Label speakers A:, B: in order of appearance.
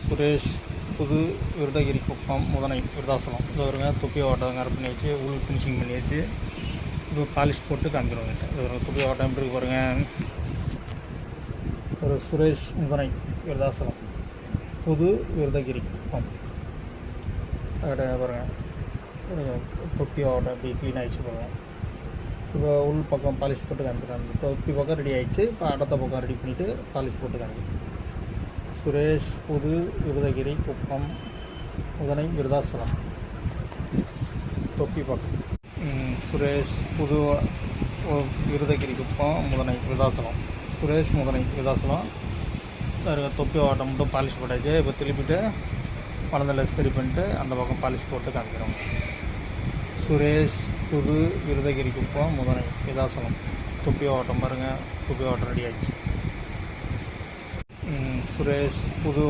A: சுரேஷ் புது விருதகிரி குப்பம் முதனை விருதாசலம் இது வருங்க துப்பி ஓட்டம் கரெக்ட் பண்ணி வச்சு உள் ஃபினிஷிங் பண்ணி வச்சு இப்போ பாலிஷ் போட்டு காமிக்கிறவங்கிட்ட இது ஒரு துப்பி ஓட்டம் எப்படி இருக்கு பாருங்க. ஒரு சுரேஷ் முதனை விருதாசலம் புது விருதகிரி குப்பம் பாருங்க. தொப்பி ஓட்டம் எப்படி க்ளீன் ஆகிடுச்சு பாருங்க. இப்போ உள் பக்கம் பாலிஷ் போட்டு காமிக்கிறாங்க. தொப்பி பக்கம் ரெடி ஆகிடுச்சு. இப்போ அடுத்த பக்கம் ரெடி பண்ணிவிட்டு பாலிஷ் போட்டு காமிக்கிறேன். சுரேஷ் புது விருதகிரி குப்பம் முதனை விருதாசலம் தொப்பி பக்கம். சுரேஷ் புது விருதகிரி குப்பம் முதனை விருதாசலம் சுரேஷ் முதனை விருதாசலம் தொப்பி ஓட்டம் மட்டும் பாலிஷ் போட்டாச்சு. இப்போ திருப்பிட்டு வளர்ந்தல சரி பண்ணிட்டு அந்த பக்கம் பாலிஷ் போட்டு காமிக்கிறோம். சுரேஷ் புது விருதகிரி குப்பம் முதனை விருதாசலம் தொப்பி ஓட்டம் பாருங்கள். தொப்பி ஓட்டம் ரெடி ஆகிடுச்சு. சுரேஷ் புது